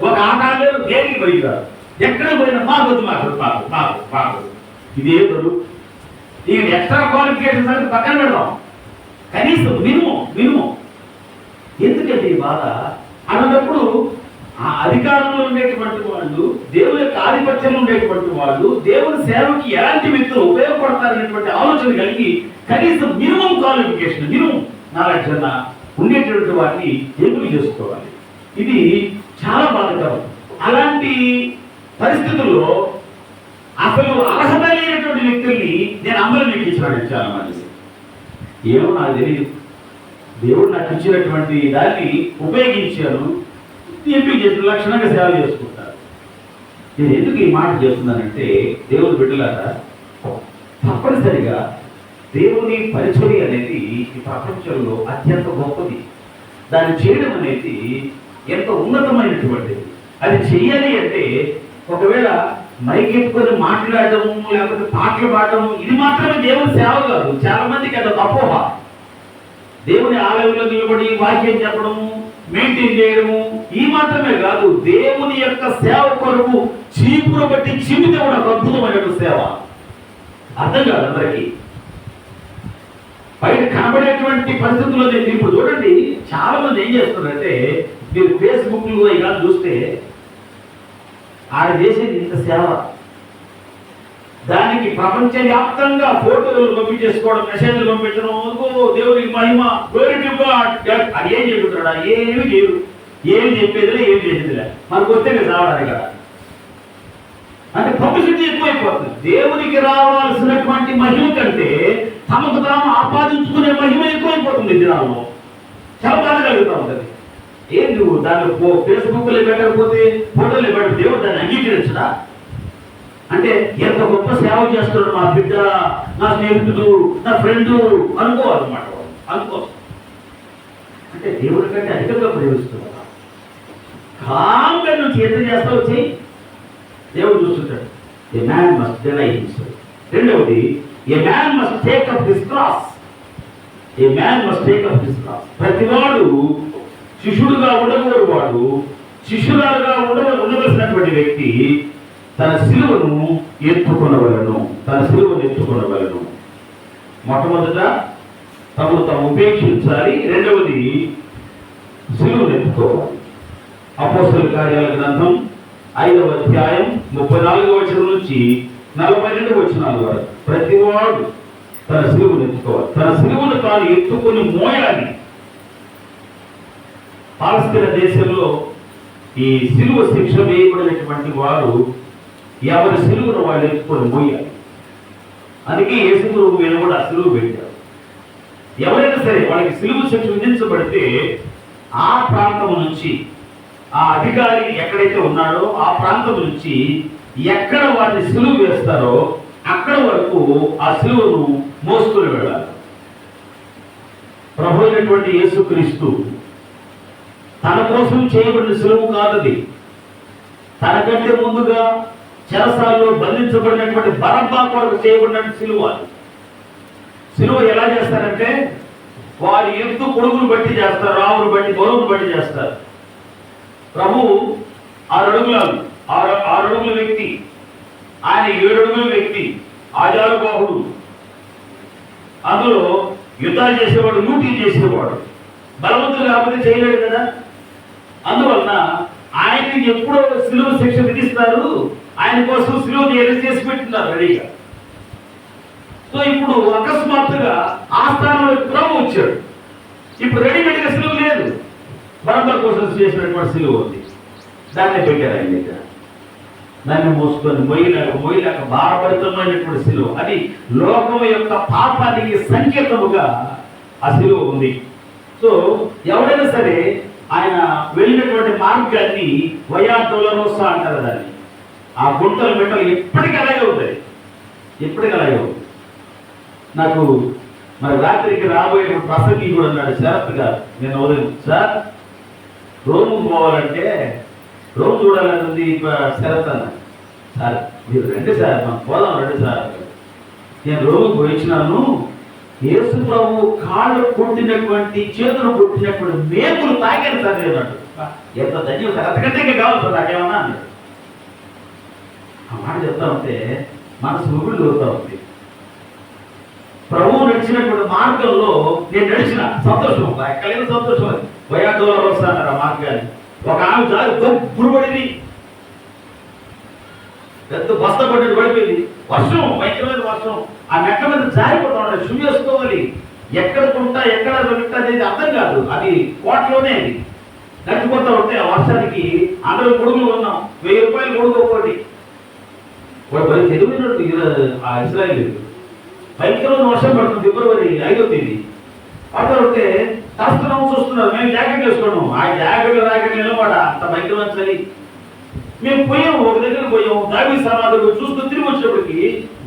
ఒక ఆట ఆడలేరు, దేనికి పనికిరారు. ఎక్కడ పోయినా మాకొద్దు మాకు మాకు మాకు మాకు ఇదే బరువు. ఇక ఎక్స్ట్రా క్వాలిఫికేషన్స్ అనేది పక్కన పెడదాం, కనీసం మినిమం. ఎందుకంటే ఈ బాధ అన్నప్పుడు ఆ అధికారంలో ఉండేటువంటి వాళ్ళు, దేవుని యొక్క ఆధిపత్యంలో ఉండేటువంటి వాళ్ళు, దేవుని సేవకి ఎలాంటి వ్యక్తులు ఉపయోగపడతారనేటువంటి ఆలోచన కలిగి కనీసం మినిమం క్వాలిఫికేషన్, మినిమం నాలెడ్జ్ అన్న ఉండేటువంటి వాటిని ఎంపిక చేసుకోవాలి. ఇది చాలా బాధాకరం. అలాంటి పరిస్థితుల్లో అసలు అర్హత లేనటువంటి వ్యక్తుల్ని నేను అందరూ ఎక్కించాను. చాలా మంది ఏమో నాకు తెలియదు, దేవుడు నాకు ఇచ్చినటువంటి దాన్ని ఉపయోగించాను, ఎంపిక చేసిన లక్షణంగా సేవ చేసుకుంటారు. నేను ఎందుకు ఈ మాట చేస్తున్నానంటే, దేవుని బిడ్డలారా, తప్పనిసరిగా దేవుని పరిచర్య అనేది ఈ ప్రపంచంలో అత్యంత గొప్పది. దాన్ని చేయడం అనేది ఎంతో ఉన్నతమైనటువంటిది. అది చెయ్యాలి అంటే ఒకవేళ మైక్ ఎత్తుకొని మాట్లాడటము, లేకపోతే పాటలు పాడటము, ఇది మాత్రమే దేవుని సేవ కాదు. చాలా మందికి అది అపోహ. దేవుని ఆలయంలో నిలబడి వాక్యం చెప్పడము, మెయింటైన్ చేయడము, ఈ మాత్రమే కాదు, దేవుని యొక్క సేవ కొరకు చీపురు బట్టి చిమ్మితే కూడా అద్భుతమైన సేవ. అర్థం కాదు అందరికీ. బయట కనబడేటువంటి పరిస్థితుల్లో నేను ఇప్పుడు చూడండి, చాలా మంది ఏం చేస్తున్నారంటే, మీరు ఫేస్బుక్లో ఇలా చూస్తే ఆయన చేసేది ఇంత సేవ, దానికి ప్రపంచవ్యాప్తంగా ఫోటోలు పంపించేసుకోవడం, మెసేజ్లు పంపించడం, దేవునికి మహిమ, గ్లోరీ టు గాడ్. అది ఏం చెబుతున్నాడా? ఏమి చేయరు, ఏం చెప్పేదిలే, ఏం చేసేదిలే. మనకు వస్తే మీరు రావడానికి కదా, అంటే పబ్లిసిటీ ఎక్కువైపోతుంది. దేవునికి రావాల్సినటువంటి మహిమ కంటే తమకు తాము ఆపాదించుకునే మహిమ ఎక్కువైపోతుంది దినాల్లో. చాలా బాధ కలుగుతూ ఉంటుంది. ఏం నువ్వు దాన్ని ఫేస్బుక్లో పెట్టకపోతే, ఫోటోలు పెట్ట, దేవుడు దాన్ని అంగీకరించడా? అంటే ఎంత గొప్ప సేవ చేస్తున్నాడు మా బిడ్డ, నా స్నేహితుడు, నా ఫ్రెండు అనుకోవాలన్నమాట. అంటే దేవుడి కంటే అధికంగా ప్రేమిస్తున్నాడు. కాంగా నువ్వు ఎంత చేస్తావు చెయ్యి, దేవుడు చూస్తుంటాడు. A man must deny himself. రెండవది, a man must take up his cross. A man must take up his cross. ప్రతివాడు శిష్యుడుగా ఉండగోరువాడు, శిష్యురాలుగా ఉండవలసినటువంటి వ్యక్తి తన సిలువను ఎత్తుకొనవలను. మొట్టమొదట తమను తాము ఉపేక్షించాలి. రెండవది, సిలువను ఎత్తుకోవాలి. అపోస్తలుల కార్యాల గ్రంథం 5వ అధ్యాయం 34వ వచనం నుంచి 42వ వచనాల వరకు ప్రతివాడు తన సిలువను ఎత్తుకోవాలి. తన సిలువను తాను ఎత్తుకొని మోయాలి. పాలస్తీనా దేశంలో ఈ సిలువ శిక్ష వేయబడినటువంటి వారు ఎవరి సిలువను వాళ్ళు ఎత్తుకొని మోయాలి. అందుకే యేసుప్రభు మీద కూడా సిలువ పెట్టారు. ఎవరైనా సరే వాళ్ళకి సిలువ శిక్ష విధించబడితే ఆ ప్రాంతం నుంచి, ఆ అధికారి ఎక్కడైతే ఉన్నాడో ఆ ప్రాంతం నుంచి ఎక్కడ వారిని సిలువ వేస్తారో అక్కడ వరకు ఆ సిలువను మోసుకొని వెళ్ళాలి. ప్రభు అయినటువంటి యేసుక్రీస్తు తన కోసం చేయబడిన సిలువ కాదది. తనకంటే ముందుగా చెరసాల్లో బంధించబడినటువంటి బరబ్బా కొరకు చేయబడిన సిలువ. సిలువ ఎలా చేస్తారంటే, వారి ఎత్తు పొడుగులు బట్టి చేస్తారు, రావును బట్టి, బరువును బట్టి చేస్తారు. ప్రభు 6 అడుగుల వ్యక్తి, ఆయన 7 అడుగుల వ్యక్తి, ఆజానుబాహుడు. అందులో యుద్ధాలు చేసేవాడు, లూటీ చేసేవాడు. బలవంతులు కాకపోతే చేయలేడు కదా. అందువలన ఆయనకి ఎప్పుడో సిలువ శిక్ష విధిస్తారు, ఆయన కోసం సిలువ చేసి పెట్టినారు రెడీగా. సో ఇప్పుడు అకస్మాత్తుగా ఆ స్థానంలో ప్రభు వచ్చాడు. ఇప్పుడు రెడీమేడ్గా సిలువ లేదు, బరబ్బా కోసం చేసినటువంటి సిలువ ఉంది. దాన్ని పెట్టారు ఆయన దగ్గర. దాన్ని మోసుకొని మొయ్యలేక భారభరితమైనటువంటి సిలువ. అది లోకం యొక్క పాపానికి సంకేతముగా ఆ సిలువ ఉంది. సో ఎవరైనా సరే ఆయన వెళ్ళినటువంటి మార్గాన్ని వయా డొలరోసా అంటారు దాన్ని. ఆ గుంటలు మెట్టలు ఎప్పటికీ అలాగే ఉంటాయి. నాకు మరి రాత్రికి రాబోయే ప్రసంగి కూడా అన్నాడు, శరత్ గారు, నేను ఉదయం, సార్ రోముకు పోవాలంటే, రోమ్ చూడాలన్నది శరత్ అన్న. సార్ మీరు రండి సార్, మనం పోదాం రండి సార్. నేను రోముకు పోయించినాను, యేసు ప్రభు కాళ్ళు కొట్టినటువంటి, చేతులు కొట్టినటువంటి మేకులు తాగాను సార్ నేను అన్నాడు. ఎంత ధన్యం సార్, అంతకంటే ఇంకా కావాలి సార్ నాకేమన్నా అన్నాడు. ఆ మాట చెప్తా ఉంటే మనసు ఊపిరి దొరుకుతా ఉంది. ప్రభువు నడిచినటువంటి మార్గంలో నేను నడిచిన సంతోషం, ఎక్కడైనా సంతోషం. అది వయాడోలో వస్తాన్నారు ఆ మార్గాన్ని. ఒక ఆమె జారి దొబ్బుడు పడింది, పెద్ద బస్త పడ్డట్టు పడిపోయింది. వర్షం, భయంకరమైన వర్షం. ఆ మెట్ల మీద జారిపోతా ఉండాలి, షూ వేసుకోవాలి. ఎక్కడ కొంటా ఎక్కడ దొరుకుతా అనేది అర్థం కాదు. అది కోటలోనే అది నడిచిపోతా ఉంటే ఆ వర్షానికి అందరూ గొడుగులు ఉన్నాం. 1000 రూపాయలు గొడుగు ఒకటి. వాడు తెలివినట్టు ఆ ఇజ్రాయిల్ భయంకరమైన వర్షం పడుతుంది. ఫిబ్రవరి 5వ తేదీ పడతా ఉంటే శాస్త్రం చూస్తున్నారు. మేము జాకెట్ వేసుకోవడం, ఆ జాకెట్ రాకెట్ నిలబడ అంత భయంకరమైన చలి. మేము పోయాము, ఒక దగ్గర పోయాము. దావీదు సమాధులు చూస్తూ తిరిగి వచ్చినప్పటికి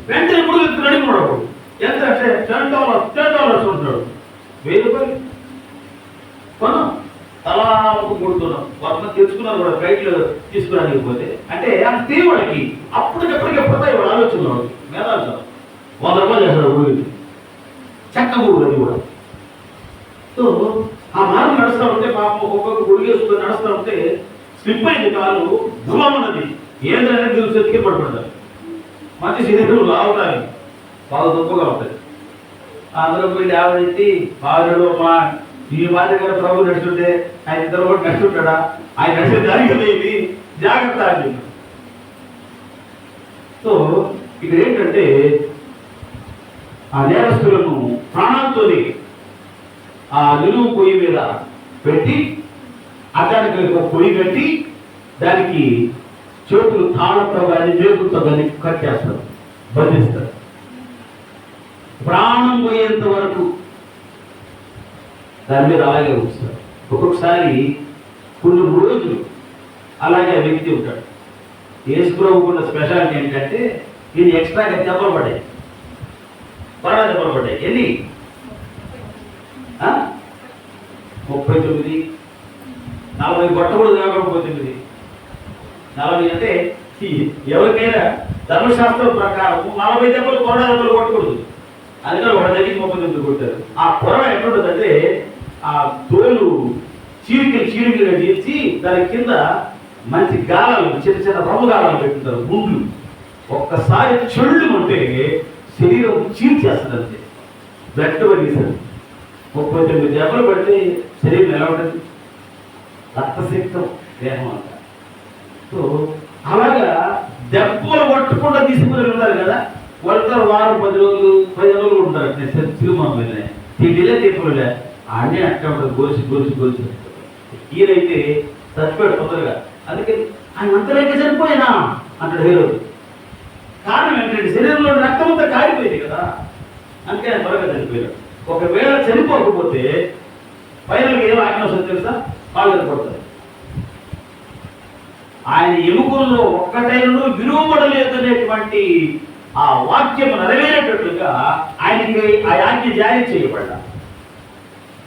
వెంటనే ఎప్పుడు అడిగినాడు. ఎంత అంటే $10 ఉంటున్నాడు. 1000 రూపాయలు కొనం తలా కొడుతున్నాం. వర్షం తెచ్చుకున్నారు కూడా ఫ్లైట్లు తీసుకురాకపోతే. అంటే అంత తీవాడికి అప్పటికప్పటికి ఎప్పుడతాయి వాడు ఆలోచనలో మేధాలు. 100 రూపాయలు చేస్తాడు ఊరికి, చెక్క ఊరు అది కూడా. సో ఆ మార్గం నడుస్తూ ఉంటే పాపం ఒక్కొక్క గుడిగేసుకుని నడుస్తూ ఉంటే స్లిప్ అయింది కాలు, దుమ్మన్నది. ఏంటనే చూసి ఎత్తికి పడిపడతారు. మంచి శరీరం లావడానికి బాగా దుప్పగా ఉంటుంది. అందరూ పోయి ఆవిడెత్తి బాగుడు మా ఈ మాదిరిగా ప్రభు నడుస్తుంటే ఆయన ఇద్దరు కూడా నడుస్తుంటాడా, ఆయన నడిచే జరిగింది ఇది జాగ్రత్త అని. సో ఇక్కడ ఏంటంటే ఆ నేరస్తులను ప్రాణాలతో ఆ నిలువు పొయ్యి మీద పెట్టి అతనికి ఒక పొయ్యి కట్టి దానికి చేతులు తాళతో కానీ చేతులతో కానీ కట్టేస్తారు, బంధిస్తారు. ప్రాణం పోయేంత వరకు దాని మీద అలాగే ఉంచుతారు. ఒక్కొక్కసారి కొన్ని రోజులు అలాగే వ్యక్తి ఉంటాడు. యేసు ప్రభువుకున్న స్పెషాలిటీ ఏంటంటే ఇది ఎక్స్ట్రాగా దెబ్బలు పడ్డాయి, కొరడా దెబ్బలు పడ్డాయి. ఎన్ని 39, 40 కొట్టకూడదు కాకపోతే 40 అంటే ఎవరికైనా ధర్మశాస్త్రం ప్రకారం 40 దెబ్బలు కొరడా దెబ్బలు కొట్టకూడదు. అందుకని ఒక దగ్గరికి 39 కొట్టారు. ఆ పొర ఎట్లుంటుందంటే ఆ తోలు చీరికలుగా చేసి దాని కింద మంచి గాలాలు, చిన్న చిన్న రవ్వు గాలాలు పెట్టుకుంటారు, గుండ్లు. ఒక్కసారి చెళ్ళు ఉంటే శరీరం చీల్చేస్తుంది. అంతే బ్లడ్ పడిస్తారు. 39 దెబ్బలు పడితే శరీరం ఎలా ఉంటుంది? రక్తశక్తం దేహం అంట. సో అలాగా దెబ్బలు కొట్టకుండా తీసుకుని ఉన్నారు కదా, వాళ్ళతో వారం 10 రోజులు 15 రోజులు ఉంటారు. తిరుమల మీద తిండిలే తిప్పులే అన్నీ అట్లా ఉంటుంది. గోసి ఈయనైతే చచ్చిపోయాడు తొందరగా. అందుకని ఆయన అంతలేక చనిపోయినా అంటాడు హీరో. కారణం ఏంటంటే శరీరంలో రక్తం అంతా కారిపోయింది కదా, అందుకే ఆయన త్వరగా చనిపోయాడు. ఒకవేళ చనిపోకపోతే ఫైనల్గా ఏం ఆజ్ఞ వస్తుంది తెలుసా? వాళ్ళు పడతారు. ఆయన ఎముకల్లో ఒక్కటైనను విలువబడలేదు అనేటువంటి ఆ వాక్యం నెరవేరేటట్లుగా ఆయనకి ఆ ఆజ్ఞ జారీ చేయబడ్డా,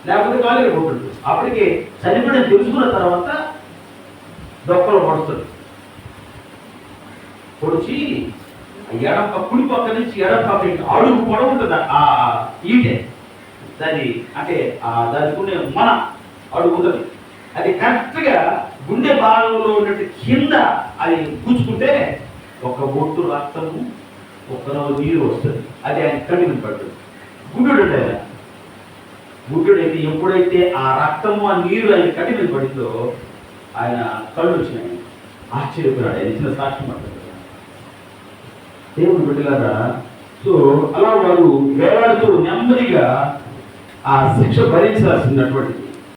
లేకపోతే కాలేజీ కొట్టు. అప్పటికి చనిపోయిన తెలుసుకున్న తర్వాత డొక్కలు పడుతుంది. పొడిచి ఎడప కుడి పక్క నుంచి ఎడపక్క అడుగు పొడవు ఉంటుంది ఆ ఈటె దాన్ని, అంటే దానికి మన అడుగు ఉంటుంది. అది కరెక్ట్గా గుండె భాగంలో ఉన్నట్టు కింద అది కూర్చుకుంటే ఒక బొట్టు రక్తము, ఒక నీరు వస్తుంది. అది ఆయన కడిగిన పడుతుంది. గుడ్డుడు గుడ్డుడైతే ఎప్పుడైతే ఆ రక్తము ఆ నీరు ఆయన కటి మీద పడిందో ఆయన కళ్ళు వచ్చినాయి. ఆశ్చర్యపోయాడు. ఆయన ఇచ్చిన సాక్ష్యం పడుతుంది దేవుని బిడ్డలారా. సో అలా వారు వేలాడుతూ నెమ్మదిగా ఆ శిక్ష భరించాల్సినటువంటి